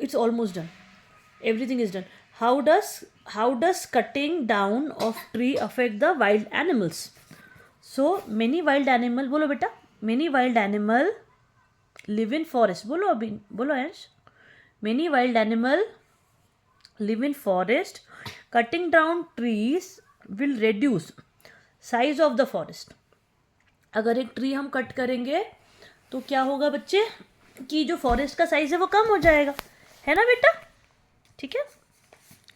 it's almost done. Everything is done. How does cutting down of tree affect the wild animals? So many wild animal, बोलो बेटा, many wild animal live in forest. बोलो अभी, बोलो अंश. Many wild animal live in forest. Cutting down trees will reduce size of the forest. अगर एक tree हम cut करेंगे तो क्या होगा बच्चे, कि जो फॉरेस्ट का साइज है वो कम हो जाएगा, है ना बेटा. ठीक है.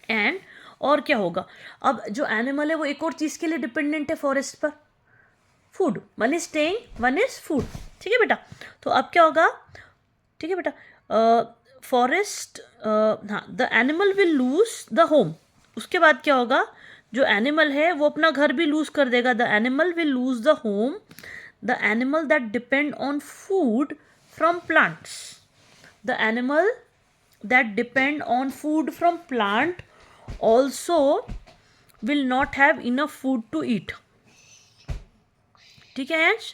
एंड और क्या होगा, अब जो एनिमल है वो एक और चीज़ के लिए डिपेंडेंट है फॉरेस्ट पर, food. One is staying, one is food. ठीक है बेटा. तो अब क्या होगा, ठीक है बेटा, फॉरेस्ट, हाँ, the animal will lose the home. उसके बाद क्या होगा, जो एनिमल है वो अपना घर भी लूज कर देगा. The animal will lose the home. The animal that depend on food from plants. The animal that depend on food from plant also will not have enough food to eat. ठीक है अंश,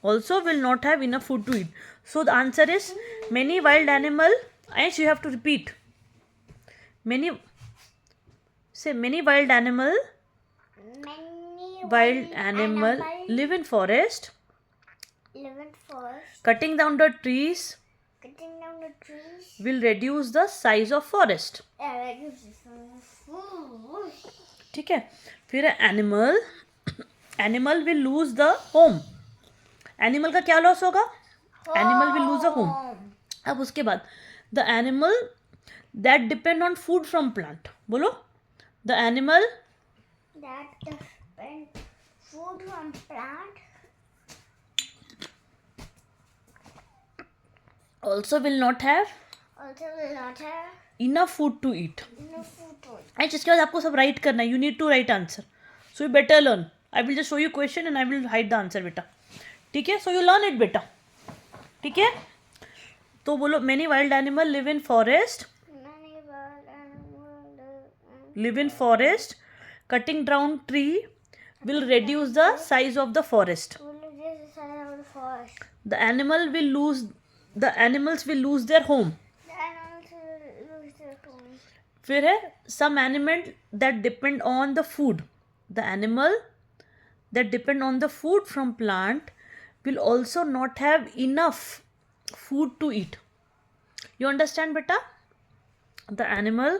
also will not have enough food to eat. So the answer is many wild animal. Ansh, you have to repeat. Many wild animal. Many Wild animal live in forest. Live in forest. Cutting down the trees Cutting down the trees. will reduce the size of forest. Reduces food. ठीक है. फिर animal, animal will lose the home. Animal का क्या loss होगा, animal will lose the home. अब उसके बाद the animal that depend on food from plant. बोलो, the animal That depend food from plant. also will not have Also will not have enough food to eat. enough food to eat. And इसके बाद आपको सब write करना है. You need to write answer. So you better learn. I will just show you question and I will hide the answer बेटा. ठीक है. So you learn it बेटा. ठीक है. तो बोलो, many wild animal live in forest. Many wild animals live in forest. Cutting down tree will reduce the size of the forest. will reduce the size of the forest. The animals will lose their home. The animals will lose their home. फिर है some animal that depend on the food. The animal that depend on the food from plant will also not have enough food to eat. You understand beta? The animal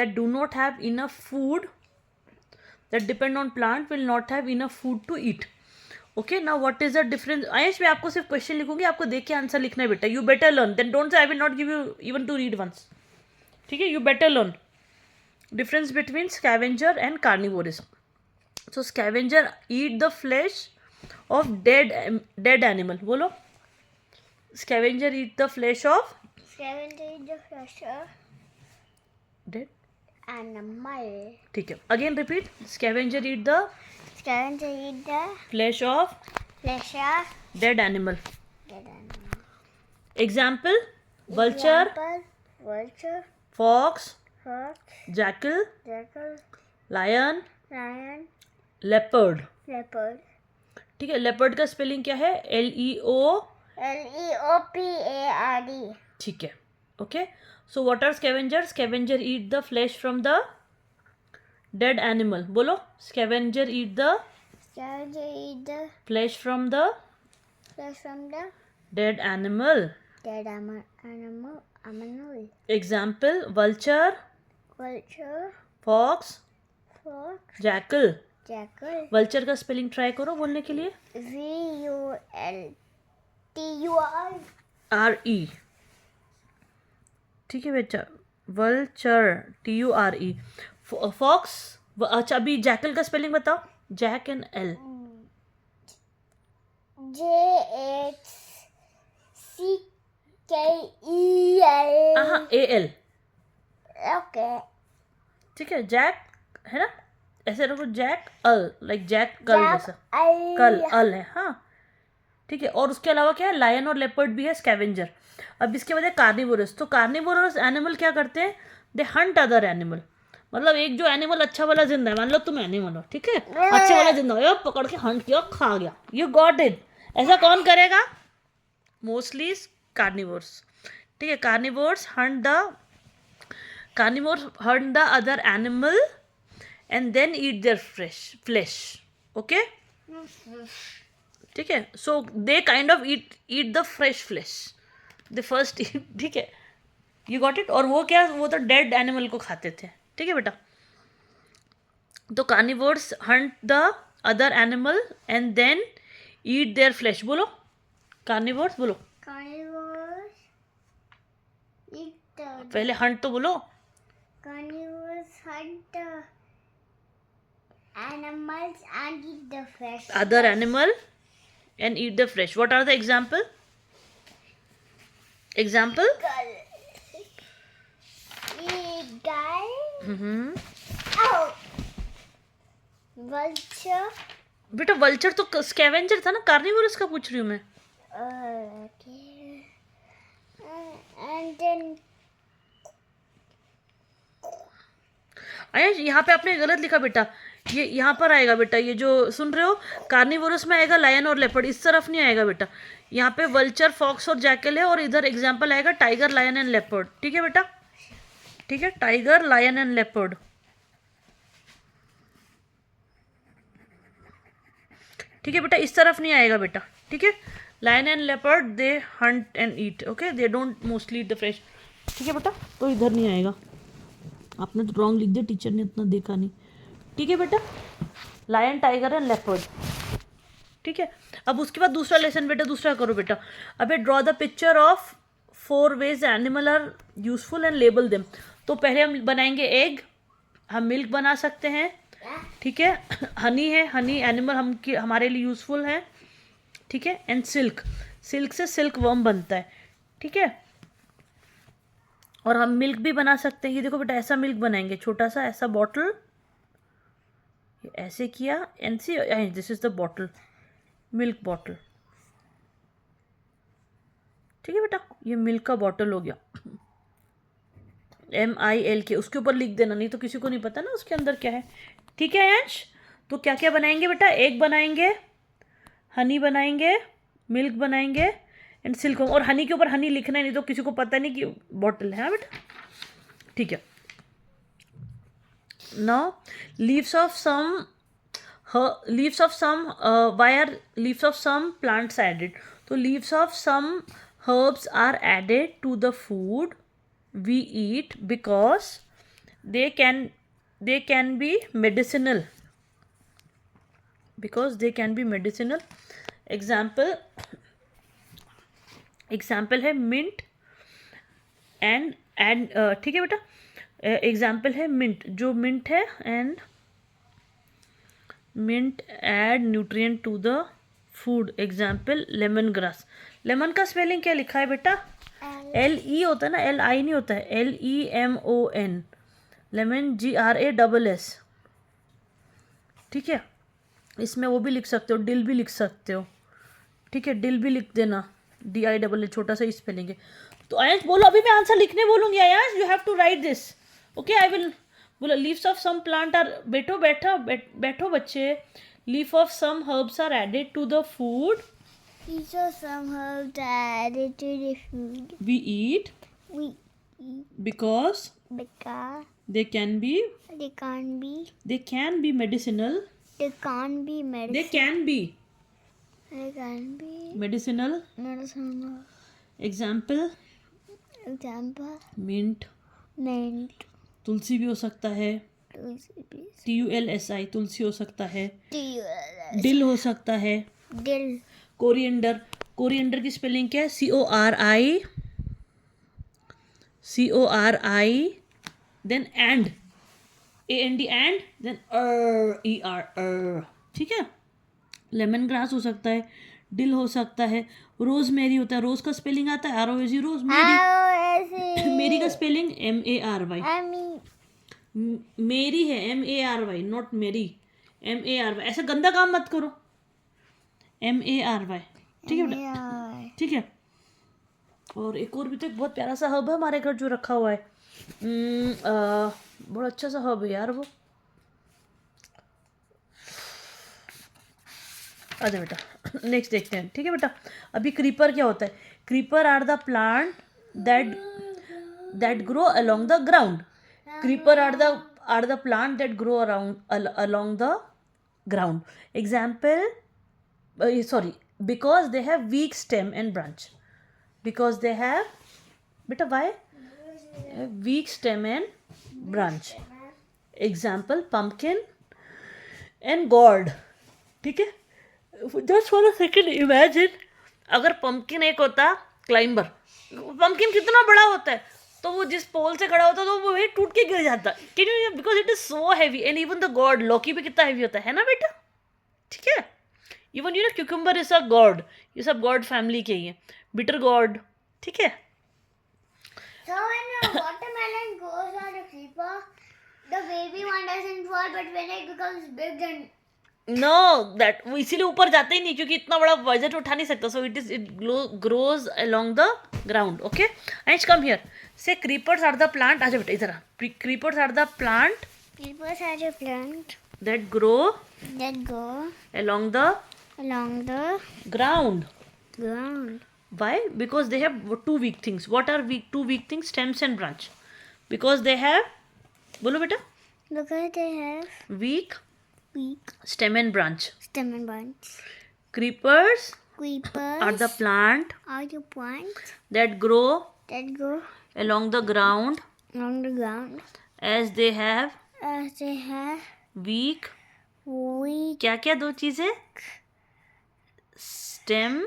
that do not have enough food, that depend on plant, will not have enough food to eat. Okay, now what is the difference? Ayush, मैं आपको सिर्फ question लिखूंगी, आपको देख के answer लिखना है बेटा. You better learn. Then don't say I will not give you even to read once. ठीक है. You better learn. Difference between scavenger and carnivorous. So scavenger eat the flesh of dead animal. बोलो, scavenger eat the flesh of Scavenger eat the flesh of dead. animal. ठीक है. Again repeat. Scavenger eat the Scavenger eat the flesh of flesh of dead animal. dead animal. Example, vulture, Example, vulture, fox, fox, jackal, jackal, lion, lion, leopard. leopard. ठीक है. leopard का spelling क्या है, LEO. Leopard. ठीक है. Okay. So what are scavenger? Scavenger eat the flesh from the dead animal. बोलो, scavenger eat the Scavenger eat the flesh from the flesh from the dead animal. dead animal. Example, vulture, Vulture, fox, fox, jackal. jackal. vulture का spelling try करो बोलने के लिए. VULTUR. RE. ठीक है बेटा. vulture, TURE. Fox. अच्छा, अभी जैकल का स्पेलिंग बताओ. Jack and L. JHCKEL. हाँ, AL. Okay. ठीक है. जैक है ना, ऐसे रखो. जैक अल, लाइक जैक कल जैसा. Jackal. कल अल है. हाँ, ठीक है. और उसके अलावा क्या है, लायन और लेपर्ड भी है. स्कैवेंजर. अब इसके बाद है कार्निवोरस. तो कार्निवोरस एनिमल क्या करते हैं, दे हंट अदर एनिमल. मतलब एक जो एनिमल अच्छा वाला जिंदा है, मान लो तुम एनिमल हो, ठीक है, अच्छे वाला जिंदा हो, पकड़ के हंट किया, खा गया. You got it. ऐसा कौन करेगा? Mostly carnivores. ठीक है, carnivores hunt the other animal and then eat their flesh. Okay, ठीक है. So they kind of eat the fresh flesh, the first eat. ठीक है, यू गॉट इट. और वो क्या, वो तो डेड एनिमल को खाते थे. ठीक है बेटा. तो carnivores hunt the other animal and then eat their flesh. बोलो कार्निवोर्स, बोलो Carnivores eat the पहले हंट तो बोलो. carnivores hunt the animals and eat the flesh. Other animal and eat the flesh. What are the example? Eagle. Hmm. Oh. Vulture. बेटा vulture तो scavenger था ना, carnivorous का पूछ रही हूँ मैं. Okay. And then आया, यहाँ पे आपने गलत लिखा बेटा. ये यहाँ पर आएगा बेटा, ये जो सुन रहे हो कार्निवोरस में आएगा लायन और लेपर्ड, इस तरफ नहीं आएगा बेटा. यहाँ पे वल्चर, फॉक्स और जैकल है, और इधर एग्जाम्पल आएगा टाइगर, लायन एंड लेपर्ड. ठीक है बेटा, ठीक है, टाइगर, लायन एंड लेपर्ड. ठीक है बेटा, इस तरफ नहीं आएगा बेटा. ठीक है, lion and leopard they hunt and eat. Okay, they don't mostly eat the fresh. ठीक है बेटा, तो इधर नहीं आएगा. आपने तो रॉन्ग लिख दिया, टीचर ने इतना देखा नहीं. ठीक है बेटा, लायन, टाइगर एंड लेपर्ड. ठीक है, अब उसके बाद दूसरा लेसन बेटा, दूसरा करो बेटा. अबे draw the picture of 4 ways animal are useful and label them. तो पहले हम बनाएंगे एग, हम मिल्क बना सकते हैं. ठीक है, हनी है, हनी एनिमल हमारे लिए यूजफुल है. ठीक है, एंड सिल्क से सिल्क वर्म बनता है. ठीक है, और हम मिल्क भी बना सकते हैं. ये देखो बेटा, ऐसा मिल्क बनाएंगे, छोटा सा ऐसा बॉटल, ऐसे किया and see this is the bottle, milk bottle. ठीक है बेटा, ये मिल्क का बॉटल हो गया. MILK उसके ऊपर लिख देना, नहीं तो किसी को नहीं पता ना उसके अंदर क्या है. ठीक है अंश, तो क्या क्या बनाएंगे बेटा, एग बनाएंगे, हनी बनाएंगे, मिल्क बनाएंगे एंड सिल्क. और हनी के ऊपर हनी लिखना है, नहीं तो किसी को पता नहीं कि बॉटल है. हाँ बेटा, ठीक है. Now leaves of some why are leaves of some plants added? तो leaves of some herbs are added to the food we eat because they can be medicinal. Example है mint and ठीक है बेटा, एग्जाम्पल है mint, जो mint है and mint add nutrient to the food. Example lemon grass. Lemon का spelling क्या लिखा है बेटा, LE होता है ना, LI नहीं होता है, LEMON. Lemon GRASS. ठीक है, इसमें वो भी लिख सकते हो, डिल भी लिख सकते हो. ठीक है, डिल भी लिख देना, DILL, छोटा सा स्पेलिंग है. तो आयंश बोलो, अभी मैं आंसर लिखने बोलूंगी. Ayansh you have to write this. Okay, I will बोलो. Leaves of some plant are, बैठो बच्चे. Leaf of some herbs are added to the food These are some herbs added to the food we eat we eat because because they can be they can't be medicinal. they can't be medicine. They can be They can be medicinal. medicinal. Example Example mint. mint. तुलसी भी हो सकता है, TULSI, तुलसी हो सकता है. Dill हो सकता है. Dill. कोरिएंडर की स्पेलिंग क्या है, CORI then AND and then ER. ठीक है, लेमन ग्रास हो सकता है, डिल हो सकता है, रोज मेरी होता है. रोज का स्पेलिंग आता है ROSE, रोज मेरी. मेरी का स्पेलिंग MARY. मेरी है MARY, नॉट मेरी, MARY. ऐसा गंदा काम मत करो, MARY. ठीक है बेटा, ठीक है. और एक और भी तो एक बहुत प्यारा सा हर्ब है हमारे घर जो रखा हुआ है, बहुत अच्छा सा हर्ब है यार वो. अच्छा बेटा, नेक्स्ट देखते हैं. ठीक है बेटा, अभी क्रीपर क्या होता है. Creeper are the plant that grow along the ground. Creeper are the plant that grow along the ground. Example, sorry, because they have weak stem and branch. Because they have, beta why? Weak stem and branch. Example, pumpkin and gourd. ठीक है, just for a second imagine अगर pumpkin एक होता climber, pumpkin कितना बड़ा होता है, तो वो जिस पोल से खड़ा होता तो वो वही टूट के गिर जाता. Can you, because it is so heavy. And even the God लौकी भी कितना हैवी होता है ना बेटा. ठीक है, even you know cucumber is a God, ये सब गॉड फैमिली के ही है. Bitter gourd. ठीक है. So when a watermelon goes on a creeper, the baby one doesn't fall, but when it becomes big, then know that, वो इसीलिए ऊपर जाते ही नहीं क्योंकि इतना बड़ा वजन उठा नहीं सकता. So it grows along the ground. Okay, and come here. Say creepers are the plant. आजा बेटा इधर आ. Creepers are the plant creepers are a plant that grow that go along the along the ground. ground. Why? Because they have two weak things. What are two weak things? Stems and branch. Because they have, बोलो बेटा, Because they have weak weak stem and branch. stem and branch. Creepers Creepers are the plant are the plants that grow that go along the ground along the ground as they have as they have weak, weak क्या क्या दो चीजें, stem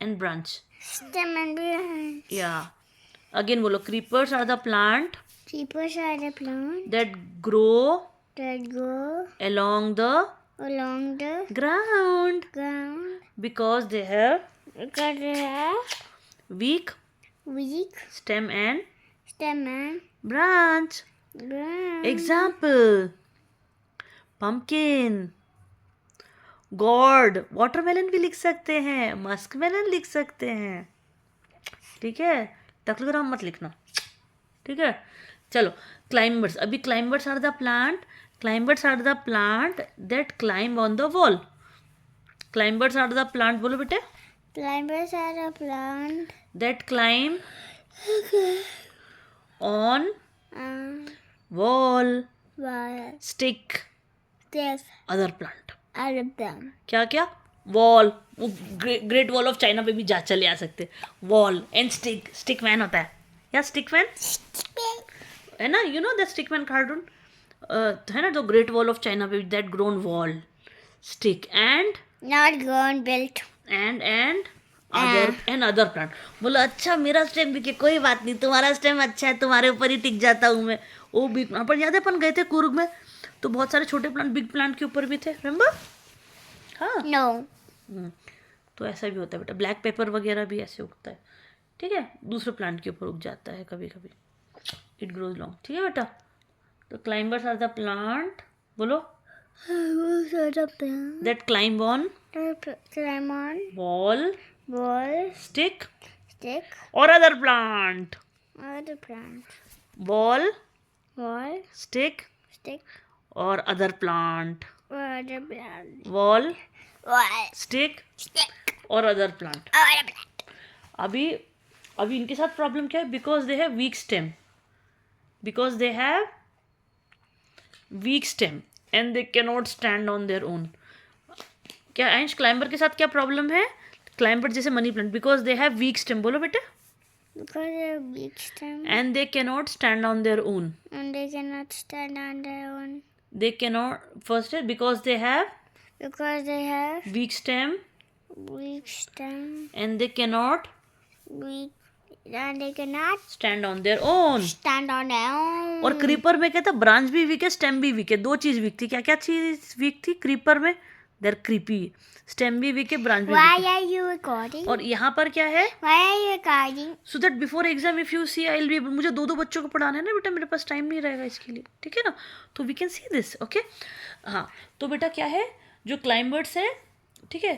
and branch. stem and branch. Yeah. Again बोलो, creepers are the plant Creepers are the plant that grow that go along the along the ground ground because they have because they have weak weak stem and stem and branch. branch. Example, pumpkin, gourd. Watermelon भी लिख सकते हैं, muskmelon लिख सकते हैं. ठीक है, टकलग्राम मत लिखना. ठीक है, चलो. क्लाइंबर्स. अभी climbers are the plant. Climbers are the plant that climb on the wall. Climbers are the plant, बोलो बेटे, Climbers are a plant that climb on wall, wall stick, there's other plant. all of them. क्या क्या, wall, वो great wall of China पे भी जा चले आ सकते. Wall and stick. Stick man होता है या स्टिक मैन है ना, you know the stick man cartoon है ना, जो ग्रेट वॉल ऑफ चाइना पे that grown wall, stick and Not grown built. And other plant. बोलो अच्छा मेरा स्टेम भी, कोई बात नहीं, तुम्हारा स्टेम अच्छा है, तुम्हारे ऊपर ही टिक जाता हूँ मैं. वो बिग प्लांट पर याद है अपन गए थे कुर्ग में, तो बहुत सारे छोटे प्लांट बिग प्लांट के ऊपर भी थे, रिमेंबर. हाँ. No. तो ऐसा भी होता है बेटा. ब्लैक पेपर वगैरह भी ऐसे उगता है. ठीक है, दूसरे प्लांट के ऊपर उग जाता है कभी कभी. It grows long. ठीक है बेटा. तो क्लाइंबर्स आर द प्लांट, बोलो, that climb on Climb on wall, wall, stick stick, और other plant. other plant. Wall, Wall, stick stick, और other plant. other plant. Wall, Wall, stick stick, और other plant. other plant. अभी अभी इनके साथ problem क्या है, because they have weak stem. Because they have weak stem and they can not stand on their own. क्या एंश climber के साथ क्या प्रॉब्लम है, क्लाइंबर जैसे money plant, because they have weak stem, बोलो बेटे, Because they have weak stem and they can not stand on their own. and they cannot stand on their own. They can not, first है because they have Because they have weak stem weak stem, and they can not and they cannot stand on their own. stand on their own. और creeper में क्या था, branch भी week है, stem भी week है. दो चीज वीक थी. क्या क्या चीज वीक थी क्रीपर में, देर क्रीपी. स्टेम भी वीक है, ब्रांच भी Why वीक है. are you recording? और यहाँ पर क्या है, Why are you recording? So that before exam if you see I, मुझे दो बच्चों को पढ़ाना है ना बेटा, मेरे पास टाइम नहीं रहेगा इसके लिए. ठीक है ना, तो we can see this. Okay, हाँ. तो बेटा क्या है, जो क्लाइंबर्स है, ठीक है,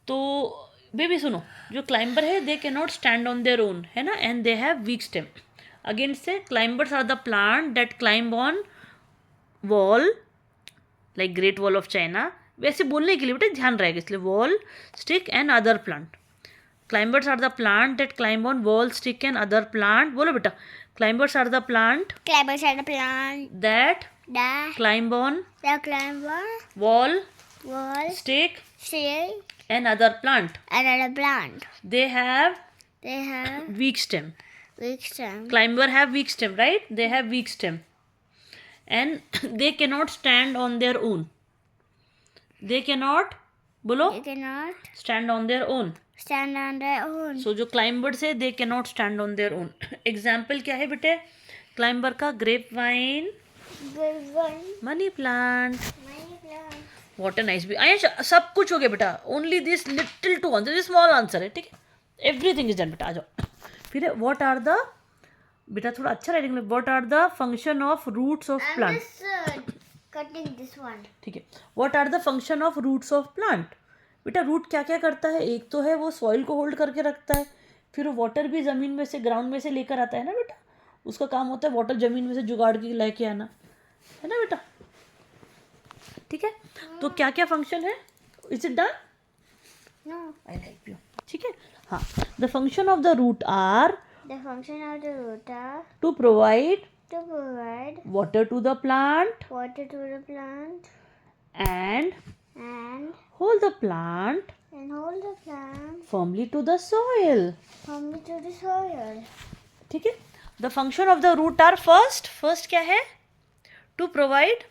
तो बेबी सुनो, जो क्लाइंबर है they can not stand on their own, है ना, and they have weak stem. Against say climbers are the plant that climb on wall, like great wall of China. वैसे बोलने के लिए बेटा ध्यान रहेगा, इसलिए wall, stick and other plant. Climbers are the plant that climb on wall, stick and other plant. बोलो बेटा. Climbers are the plant Climbers are the plant that that climb on the climber wall, wall stick say and other plant. another plant. They have They have weak stem. weak stem. Climber have weak stem, right? They have weak stem. And they cannot stand on their own. They cannot, बोलो, They cannot stand on their own. stand on their own. सो जो climbers है they can not stand on their own. Example क्या है बेटे climber का? Grape vine, Good one. Money plant, Money plant. Water nice भी. आयश सब कुछ हो गया बेटा. Only this little to answer, small answer है. ठीक है, एवरीथिंग इज डन बेटा. आ जाओ. फिर व्हाट आर द, बेटा थोड़ा अच्छा राइटिंग में, what are the function of roots of I'm plant. just cutting this one. ठीक है, what are the function of roots of plant. बेटा रूट क्या क्या करता है? एक तो है वो सॉइल को होल्ड करके रखता है, फिर वो वाटर भी ज़मीन में से, ग्राउंड में से लेकर आता है ना बेटा. उसका काम होता है वाटर ज़मीन में से जुगाड़ के लेके आना, है ना बेटा. ठीक है, तो क्या क्या फंक्शन है? Is it done? No. I help you. ठीक है, हाँ. The function of the root are The function of the root are to provide to provide water to the plant water to the plant and and hold the plant hold the plant firmly to the soil. firmly to the soil. ठीक है, the function of the root are first क्या है? To provide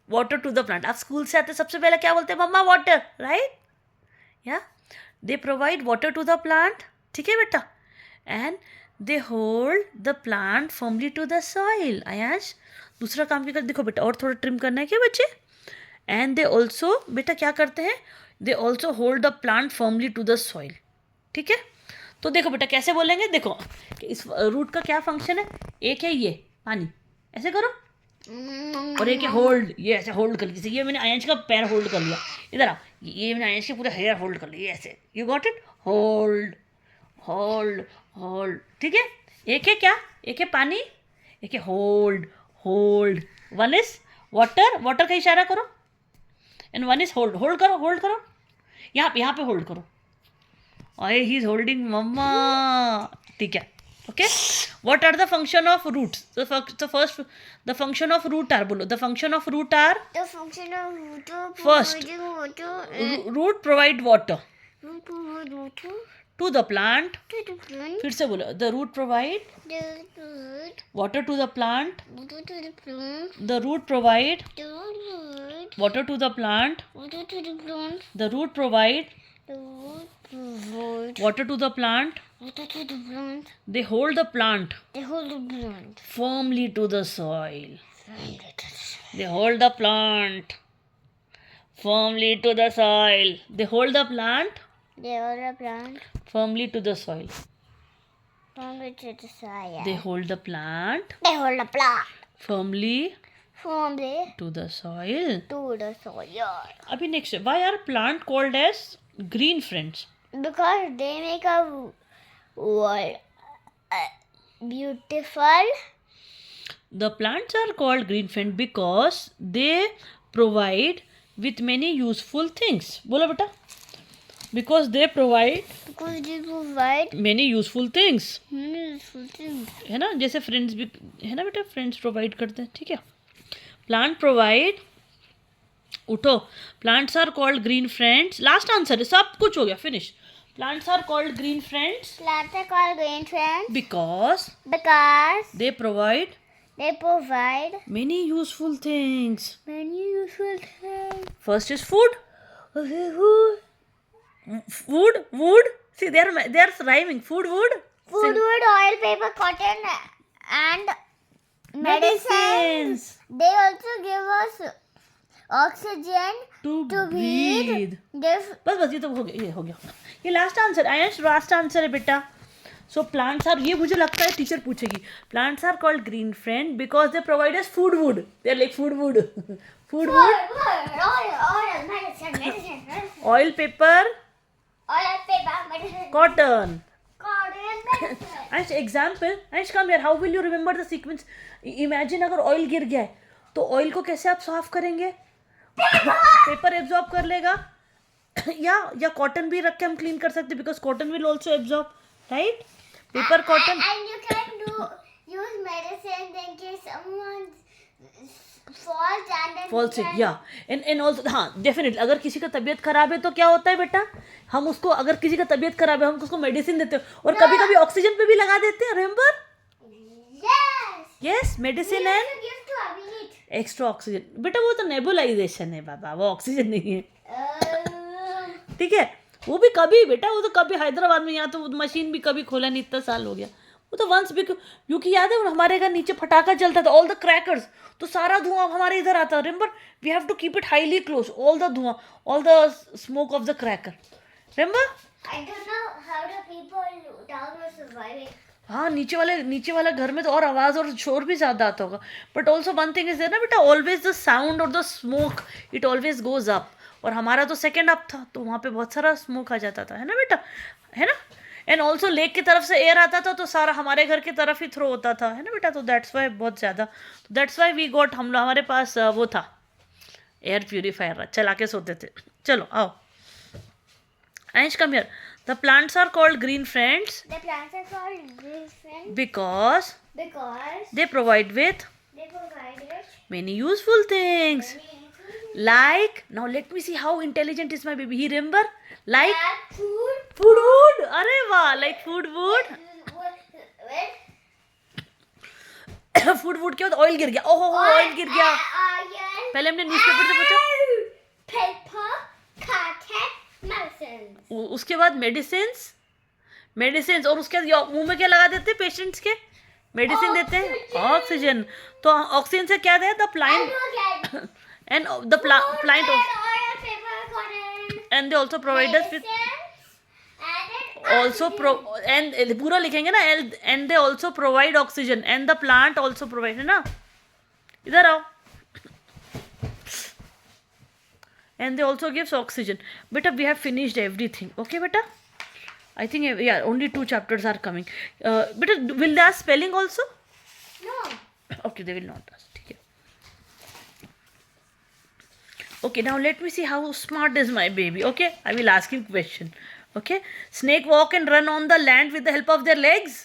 water to the plant. आप school से आते सबसे पहले क्या बोलते हैं? मम्मा वाटर, राइट? या they provide water to the plant. ठीक है बेटा, and they hold the plant firmly to the soil. Ayash दूसरा काम क्या कर, देखो बेटा और थोड़ा ट्रिम करना है क्या बच्चे. एंड दे ऑल्सो बेटा क्या करते हैं? They also hold the plant firmly to the soil. ठीक है, तो देखो बेटा कैसे बोलेंगे. देखो कि इस रूट का क्या फंक्शन है? एक है ये पानी, ऐसे करो, और एक है होल्ड, ये ऐसे होल्ड कर लीजिए. ये मैंने आयंश का पैर होल्ड कर लिया. इधर आओ, ये मैंने आयंश के पूरे हेयर होल्ड कर लिए ऐसे. You got it? Hold hold hold. ठीक है, एक है क्या? एक है पानी, एक है hold hold. One is water, water का इशारा करो, and one is hold. Hold करो, होल्ड करो, यहाँ पे होल्ड करो. अरे ही इज होल्डिंग मम्मा. ठीक है, okay. What are the function of roots? First the function of root are, बोलो. The function of root are, The function of root to First. providing water root provide water root provide water to the plant. to the plant. फिर से बोलो, the root provide The root water to the plant. water to the plant. The root provide The root water to the plant. water to the plant. The root provide The root provide water to the plant. water to the plant. They hold the plant They hold the plant. firmly to the soil. They hold the plant firmly to the soil. They hold the plant They hold the plant firmly to the soil. firmly to the soil. They hold the plant They hold the plant firmly firmly to the soil. to the soil. Abhi next, why are plant called as green friends? Because they make a world beautiful. The plants are called green friend because they provide with many useful things. बोलो बेटा. Because they provide Because they provide many useful things. many useful things. है ना, जैसे friends भी है ना बेटा, friends provide करते हैं. ठीक है, प्लांट प्रोवाइड. उठो, plants are called green friends. Last answer है, सब कुछ हो गया, finish. Plants are called green friends Plants are called green friends because because they provide they provide many useful things. many useful things. First is food. Food, wood. See, they are rhyming. Food, wood. Food, wood, oil, paper, cotton, and medicines. They also give us oxygen To to breathe. breathe. They बस ये तो हो गया, ये हो गया. ये last answer Aayansh, last answer है बेटा. सो प्लांट्स आर, ये मुझे लगता है टीचर पूछेगी. Plants are called green friend because they provide us food wood. They are like food wood. Food wood, oil, medicine, oil paper, oil, paper, medicine, cotton. cotton, medicine. Ash, example, Ash, come here. How will you remember the sequence? Imagine अगर oil गिर गया है तो oil को कैसे आप साफ करेंगे? पेपर एब्जॉर्ब कर लेगा, या कॉटन भी रख के हम क्लीन कर सकते, because cotton will also absorb, right? Paper cotton And you can use medicine in case someone falls and then fall sick, या एंड ऑल्सो, हाँ डेफिनेटली, अगर किसी का तबीयत खराब है तो क्या होता है बेटा, हम उसको, अगर किसी का तबीयत खराब है हम उसको मेडिसिन देते हैं, और कभी कभी ऑक्सीजन पे भी लगा देते हैं, remember? Yes. Yes, medicine We and have to give to Abhijit. Extra oxygen. बेटा वो तो नेबुलाइजेशन है बाबा, वो ऑक्सीजन नहीं है, ठीक है? वो भी कभी बेटा, वो तो कभी हैदराबाद में, यहाँ तो मशीन भी कभी खोला नहीं, इतना साल हो गया। वो तो वंस भी, क्योंकि याद है हमारे घर नीचे फटाका चलता था, ऑल द क्रैकर्स, तो सारा धुआं हमारे इधर आता, remember? We have to keep it highly close, all the धुआं, all the smoke of the cracker, remember? I don't know how the people down were surviving. हाँ, नीचे वाला घर में तो और आवाज़ और शोर भी ज़्यादा आता होगा, but also one thing is there ना बेटा, ऑलवेज द साउंड और the smoke, it always goes up, और हमारा तो सेकेंड अप था, तो वहाँ पे बहुत सारा स्मोक आ जाता था, है ना बेटा, है ना? एंड ऑल्सो लेक की तरफ से एयर आता था, तो सारा हमारे घर की तरफ ही थ्रो होता था, है ना बेटा? तो दैट्स वाई बहुत ज़्यादा, दैट्स वाई वी गॉट, हमारे पास वो था एयर प्यूरीफायर, चला के सोते थे। चलो आओ, Ansh, come here. The plants are called green friends The plants are called green friends because because they provide with they provide us many useful things. many Like, now let me see how intelligent is my baby. He remember? Like food. food. अरे वाह, like food wood. food wood क्या होता? Oil गिर गया, ओहो oil गिर गया। Iron. पहले हमने न्यूज़पेपर से पूछा, Paper. Cotton. Medicines. उसके बाद मेडिसिन, और उसके बाद मुंह में क्या लगा देते हैं पेशेंट्स के? मेडिसिन देते हैं, ऑक्सीजन। तो ऑक्सीजन से क्या है? The plant and the plant and they also provide us with also and पूरा लिखेंगे ना, and they also provide oxygen and the plant also provide, है ना? इधर आओ, and they also gives oxygen. Beta, we have finished everything, okay beta? I think, yeah, only 2 chapters are coming. Beta, will they ask spelling also? No. Okay, they will not ask, ठीक है? Okay, now let me see how smart is my baby, okay? I will ask him question. Okay, snake walk and run on the land with the help of their legs.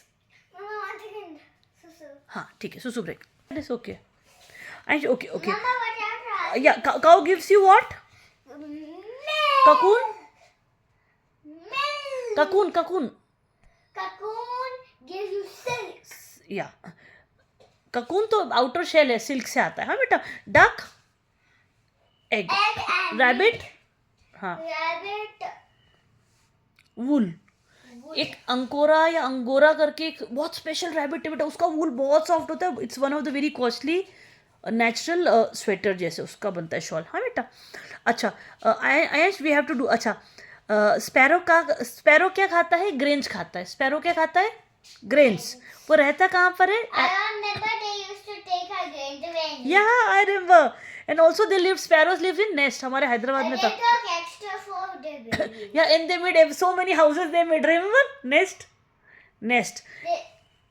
Mama, 1 second. Susu. हाँ ठीक है, सुसु break. That is okay. Okay. Mama, what happened? Yeah, cow gives you what? Milk. Cocoon. Cocoon gives you silk. Yeah. Cocoon तो outer shell है, silk से आता है, हाँ बेटा. Duck, egg. Egg and Rabbit, हाँ, rabbit. wool. एक अंकोरा या अंगोरा करके एक बहुत स्पेशल रैबिट है बेटा, उसका वूल बहुत सॉफ्ट होता है, it's one of the very costly natural sweater जैसे उसका बनता है शॉल, हाँ बेटा. अच्छा, आयश वी हैव टू डू. अच्छा, स्पैरो क्या खाता है? ग्रेन्स खाता है. स्पैरो क्या खाता है? ग्रेन्स. वो रहता कहाँ पर है? I remember they used to take our grains away. या I remember. And also they live, sparrows live in nest, हमारे हैदराबाद में They था. took extra for the baby. Yeah, and they made so many houses they made, remember? Nest.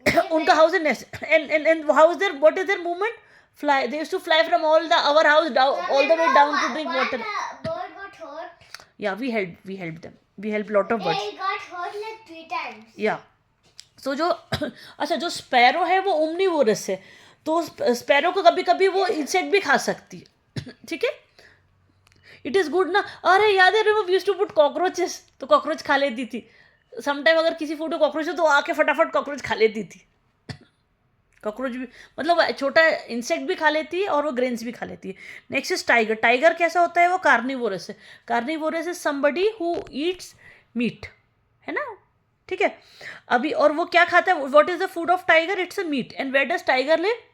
They उनका house is nest. And how is their, what is their movement? Fly. They used to fly from our house down, all the way down to drink water. One bird got hurt. Yeah, we helped them. We helped lot of birds. They got hurt like 3 times. Yeah. So जो अच्छा, जो sparrow है वो omnivorous है, तो sparrow को कभी कभी वो इंसेक्ट भी खा सकती है, ठीक है? इट इज़ गुड ना. अरे याद है, we used to put cockroaches, तो कॉकरोच खा लेती थी. समटाइम अगर किसी फूड में कॉकरोच हो तो आके फटाफट कॉकरोच खा लेती थी. कॉकरोच भी मतलब छोटा इंसेक्ट भी खा लेती है और वो ग्रेन्स भी खा लेती है. Next is tiger. टाइगर कैसा होता है? वो कार्निवोरस है. Carnivorous is somebody who eats meat, है ना? ठीक है. अभी और वो क्या खाता है? What is the food of tiger? It's a meat. And where does tiger live?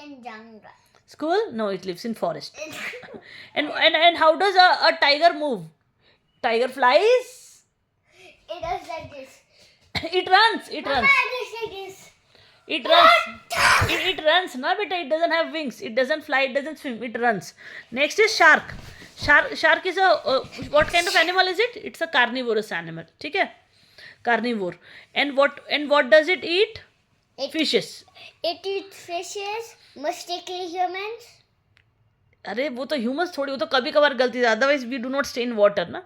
In jungle. School? No, it lives in forest. and how does a tiger move? Tiger flies. It does like this. It runs. Mama, it does like this. It runs. It runs, na beta. It doesn't have wings. It doesn't fly. It doesn't swim. It runs. Next is shark. Shark is a what kind of animal is it? It's a carnivorous animal. ठीक है? Carnivore. And what does it eat? Fishes. It eats fishes, mostly humans. अरे वो तो humans थोड़ी, वो तो कभी कभार गलती है, otherwise we do not stay in water ना.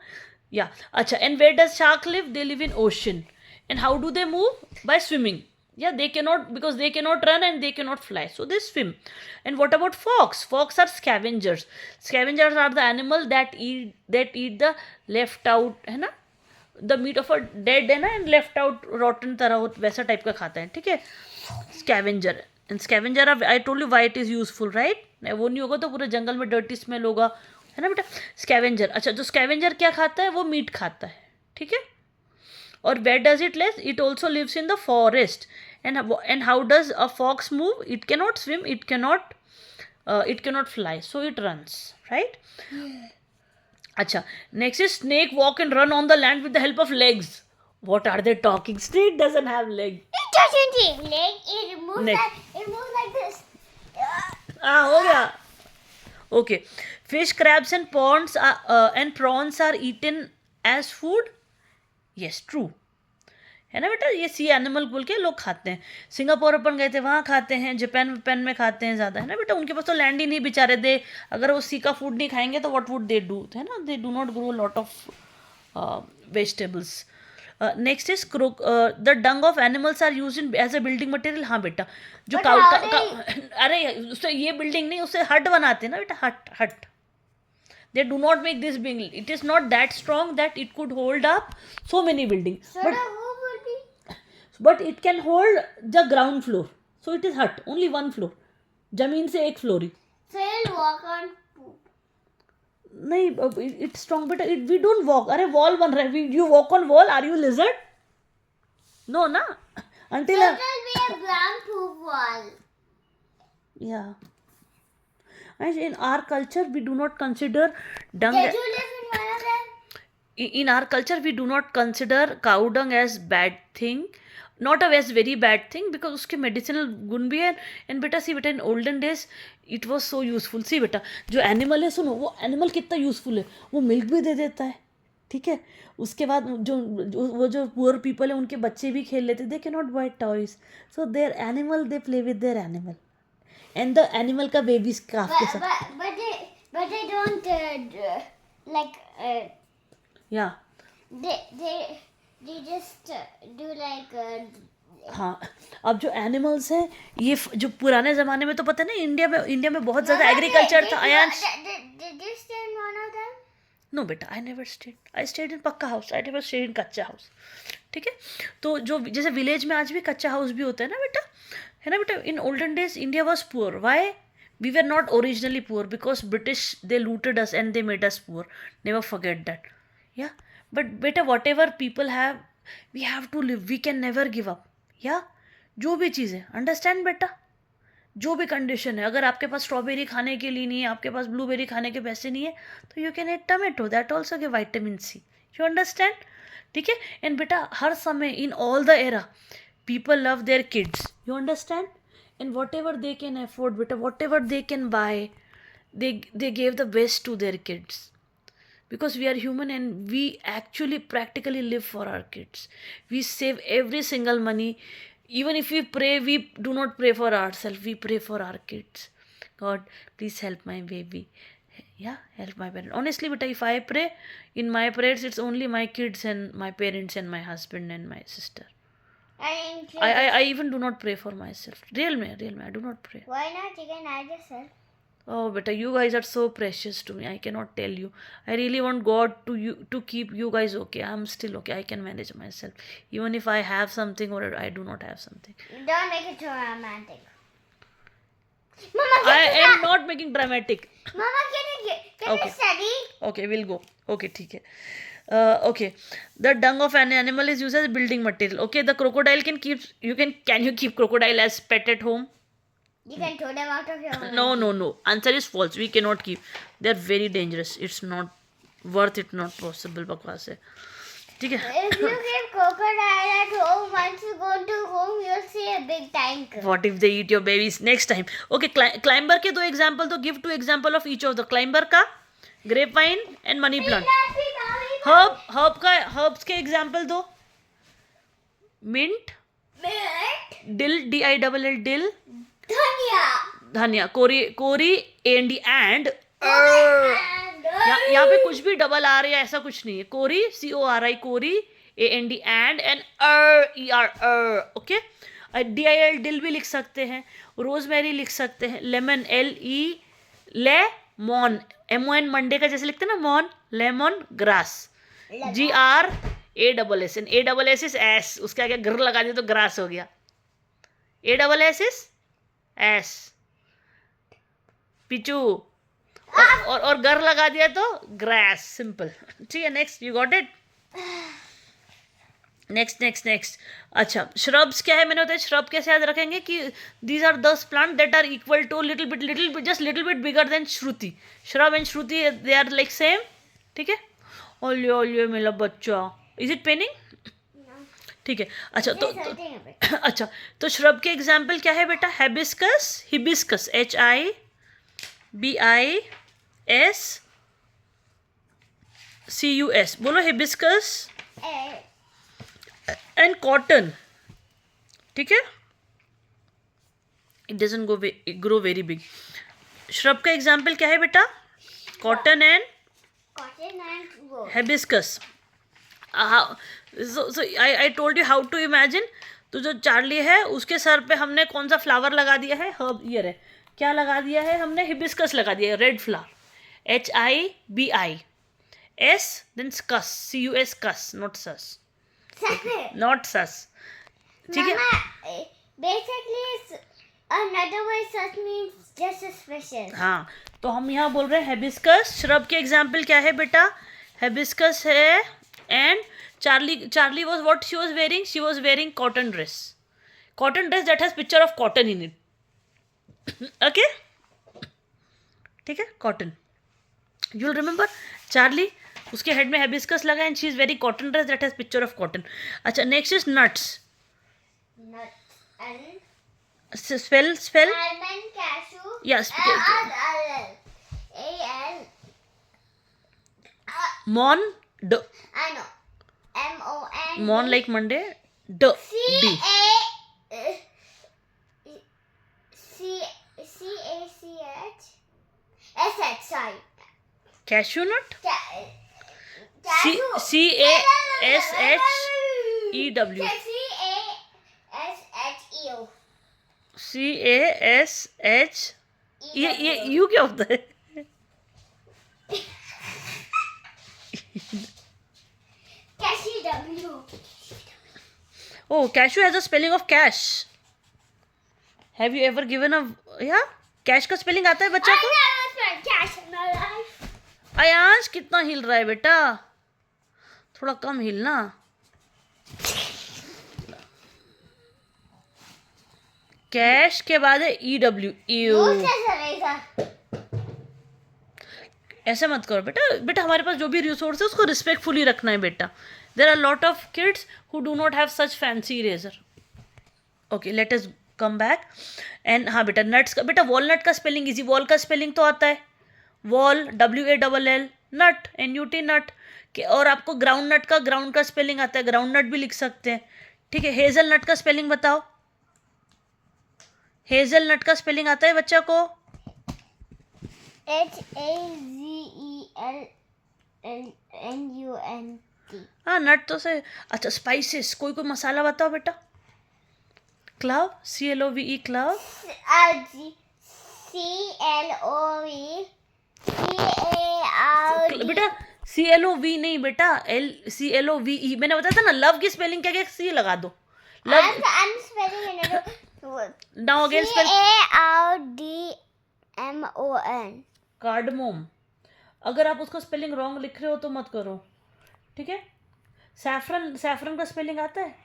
या अच्छा, and where does shark live? They live in ocean. And how do they move? By swimming. Yeah, they cannot, because they cannot run and they cannot fly, so they swim. And what about fox? Fox are scavengers. Scavengers are the animal that eat the left out, है ना, the meat of a dead, है ना, and left out rotten तरह वैसा type का खाता है, ठीक है, scavenger. And scavenger, I told you why it is useful, right? वो नहीं होगा तो पूरे जंगल में डर्टी स्मेल होगा, है ना बेटा. स्कैवेंजर, अच्छा, जो स्कैवेंजर क्या खाता है? वो मीट खाता है, ठीक है. और where does it live? It also lives in the forest. And how does a fox move? It cannot swim, it cannot fly, so it runs, right? Acha, next is snake walk and run on the land with the help of legs. What are they talking? Snake doesn't have leg. It doesn't have leg. It moves Next. it moves like this. हो गया. Okay, fish, crabs and prawns are eaten as food. Yes, true. है ना बेटा, ये सी animal बोल के लोग खाते हैं. सिंगापुर अपन गए थे, वहाँ खाते हैं. जापान में खाते हैं ज़्यादा, है ना बेटा. उनके पास तो लैंड ही नहीं बेचारे. दे अगर वो सी का फूड नहीं खाएंगे तो व्हाट वुड दे डू, है ना. They do not grow lot of vegetables. Next is the dung of animals are use in as a building material. हाँ बेटा, जो But how अरे उससे ये बिल्डिंग नहीं, उससे हट बनाते हैं ना बेटा, हट. They do not make this big. It is not that strong that it could hold up so many buildings. So the roof will be. But it can hold the ground floor. So it is hut, only one floor. जमीन से एक floor he. So you'll walk on poop. नहीं, it's strong but we don't walk. अरे wall बन रहा है. You walk on wall? Are you lizard? No ना. Until So there'll be a ground poop wall. yeah. And in our culture we do not consider dung. Did you live in one of them? In our culture we do not consider cow dung as bad thing, not a as very bad thing, because उसके medicinal गुण भी है. and बेटा सी बेटा, in olden days it was so useful. सी बेटा, जो animal है, सुनो, वो animal कितना useful है. वो milk भी दे देता है, ठीक है. उसके बाद जो poor people है, उनके बच्चे भी खेल लेते. they cannot buy toys, so their animal, they play with their animal. And the animal का babies calf के साथ. But they don't like yeah. they just do like हाँ, अब जो एनिमल्स हैं, ये जो पुराने ज़माने में तो पता है ना, इंडिया में बहुत ज़्यादा एग्रीकल्चर था. Did you stay in one of them? No बेटा, I never stayed. I stayed in पक्का house. I never stayed in कच्चा हाउस, ठीक है. तो जो जैसे विलेज में आज भी कच्चा हाउस भी होता है ना बेटा, है ना बेटा. In olden days India was poor. Why? We were not originally poor, because British they looted us and they made us poor. Never forget that. या बट बेटा, whatever people have, we have to live. We can never give up. या जो भी चीज़ें, understand बेटा, जो भी condition है. अगर आपके पास स्ट्रॉबेरी खाने के लिए नहीं है, आपके पास ब्लूबेरी खाने के पैसे नहीं है, तो you can eat tomato. That also give vitamin C. You understand, ठीक है. एंड बेटा, हर समय, in all the era, people love their kids. You understand. And whatever they can afford बेटा, whatever they can buy, they gave the best to their kids, because we are human and we actually practically live for our kids. We save every single money. Even if we pray, we do not pray for ourselves, we pray for our kids. God, please help my baby. Yeah, help my parents. Honestly beta, if I pray, in my prayers it's only my kids and my parents and my husband and my sister. I even do not pray for myself. Real me, I do not pray. Why not? You can add yourself. Oh beta, you guys are so precious to me. I cannot tell you. I really want God to keep you guys okay. I'm still okay. I can manage myself. Even if I have something or I do not have something. Don't make it too romantic. Mama, I am not making dramatic. Mama, can you study? Okay, we'll go. Okay, ठीक है. Okay. The dung of an animal is used as building material. Okay, the crocodile can you keep crocodile as pet at home? You can throw them out of your home. No. Answer is false. We cannot keep. They are very dangerous. It's not worth it. Not possible. बकवास है. ठीक है. If you keep crocodile at home, once you go to home, you'll see a big tank. What if they eat your babies next time? Okay, climber के 2 example तो give 2 example of each of the climber का, grapevine and money plant. Herbs के example दो. Mint, dill, dill, Dhania. धनिया, कोरी, and यहाँ पे कुछ भी डबल आ रहा है ऐसा कुछ नहीं है. Cori, CORI, cori, AND, and ER, okay. DIL, dill भी लिख सकते हैं. रोजमेरी लिख सकते हैं. Lemon, LE, lemon, MON, Monday का जैसे लिखते हैं ना mon, lemon grass. GRASS, ASS is S, उसके आगे ग्र लगा दिया तो ग्रास हो गया. ASS इज एस, पिचू. और गर लगा दिया तो ग्रास, सिंपल. ठीक है, next. You got it. Next. अच्छा, श्रब्स क्या है मैंने बताया. श्रब कैसे याद रखेंगे कि these are thus plant that are equal to little bit just little bit bigger than Shruti. Shrub and Shruti they are like same. ठीक है. ओलियो मेरा बच्चा, इज इट पेनिंग? ठीक है. अच्छा अच्छा, तो श्रब के एग्जाम्पल क्या है बेटा. हिबिस्कस, HIBISCUS, बोलो. Hibiscus and cotton. ठीक है. It doesn't grow very big. Shrub का एग्जाम्पल क्या है बेटा. Cotton and hibiscus. So I told you how to imagine. तो जो चार्ली है उसके सर पे हमने कौन सा फ्लावर लगा दिया है. हर्ब ईयर है. क्या लगा दिया है हमने. हिबिस्कस लगा दिया है, red flower. HIBIS, then CUS, CUS, CUS, not sus, not sus. ठीक है. Basically, another way sus means just suspicious. हाँ, तो हम यहाँ बोल रहे हैं हिबिस्कस. श्रब के एग्जाम्पल क्या है बेटा. हिबिस्कस है. And Charlie was what she was wearing? She was wearing cotton dress that has picture of cotton in it. Okay? ठीक है. Cotton. You'll remember Charlie, उसके हेड में hibiscus लगा and she is wearing cotton dress that has picture of cotton. अच्छा, next is nuts. Spell. Almond, cashew. Yes. AL. Mon. D. I know. MON. Mon like Monday. D. CACH. Sorry. Cashew nut. Cashew. CASHEW. CASH. ये you क्या होता है. Oh, cashew has a spelling of cash. Have you ever given a cash का spelling आता है बच्चा को. Cash in my life. Aayansh कितना हिल रहा है बेटा. थोड़ा कम हिलना. कैश के बाद है EW. ऐसे मत करो बेटा हमारे पास जो भी रिसोर्स है उसको रिस्पेक्टफुली रखना है बेटा. There are lot of kids who do not have such fancy eraser. Okay, let us come back. And हाँ बेटा, नट्स का बेटा वॉलनट का स्पेलिंग इजी. वॉल का स्पेलिंग तो आता है. Wall, WALL. Nut, NUT, nut. और आपको ग्राउंड नट का ग्राउंड का स्पेलिंग आता है. ग्राउंड नट भी लिख सकते हैं. ठीक है. हेजल नट का स्पेलिंग बताओ. हेजल नट का स्पेलिंग आता है बच्चा को. HAZELNUNT. हाँ, नट तो से. अच्छा, स्पाइसेस. कोई मसाला बताओ बेटा. Club, CLOVE, club. बेटा CLOV नहीं बेटा, CLOVE. मैंने बताया था ना, लव की स्पेलिंग क्या C लगा दो. Love. I'm spelling it. Now again spell. CARDMON. Cardamom. अगर आप उसका स्पेलिंग रॉन्ग लिख रहे हो तो मत करो. ठीक है. सैफरन का स्पेलिंग आता है.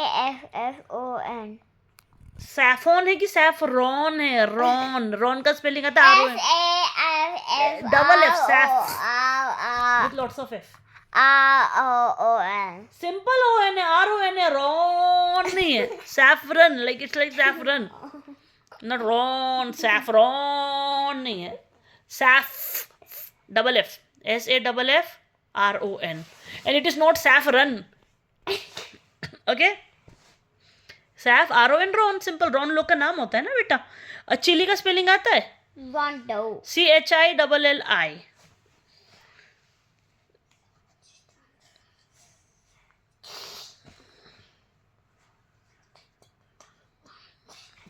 SAFFON. सैफोन है कि सैफरॉन है. रॉन का स्पेलिंग आता है RON. Double F. Saif with lots of F. RON. Simple ON है. RON है. रॉन नहीं है. Saffron, like it's like saffron, not Ron. Saffron नहीं है. Saif, double F. SAFFRON. and it is not saffron. Okay. Saif, RON, Ron. Simple. Ron लोग का नाम होता है ना बेटा. चिली का स्पेलिंग आता है. Want to. CHILLI.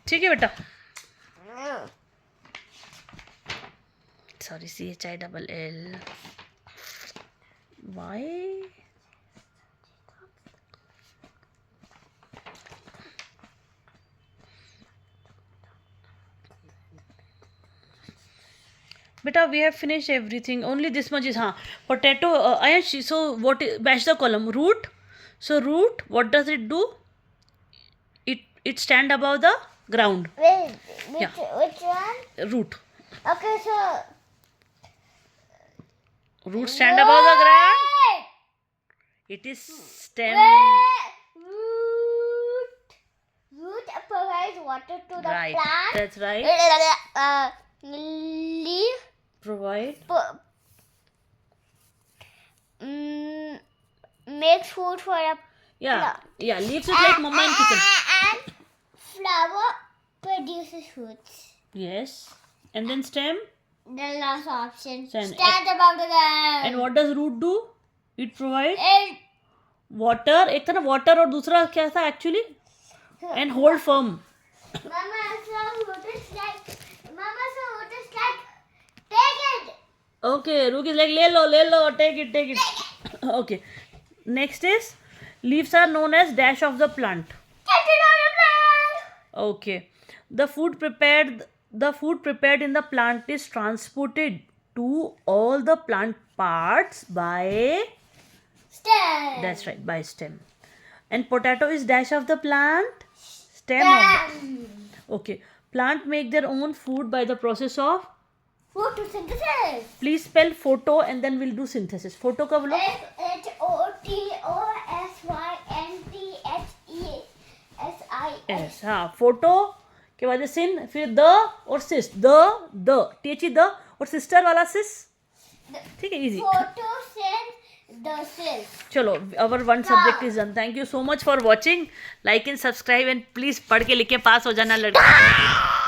ठीक है बेटा. Sorry, CHILL. Why? Beta, we have finished everything. Only this much is potato. Ayash, so what? Bash the column root. So root, what does it do? It stand above the ground. Yeah. Which one? Root. Okay, so. Root stand above the ground. It is stem. Root provides water to the Right. plant. That's right. Leaf Provide. makes food for a Yeah. plant. Yeah. Leaves is like mama in kitchen. And flower produces fruits. Yes. And then stem. The last option. Stand. Stand above the ground. And what does root do? It provides And water. एक था ना water और दूसरा क्या था actually? And hold firm. Mama, so root is like. Mama, so root is like. Take it. Okay. Root is like ले लो. Take it. Okay. Next is leaves are known as dash of the plant. Get it on the plant. Okay. The food prepared in the plant is transported to all the plant parts by. Stem. That's right, by stem. And potato is dash of the plant. Stem of the. Stem. Okay. Plant make their own food by the process of. Photosynthesis. Please spell photo and then we'll do synthesis. Photo का बोलो. Photosynthesis. Yes. हाँ. Photo के बाद सिन फिर the और सिस the THE the और sister वाला सिस. ठीक है, easy. Photosynthesis. चलो, our one subject is done. Thank you so much for watching. Like and subscribe and please पढ़ के लिख के पास हो जाना लड़के.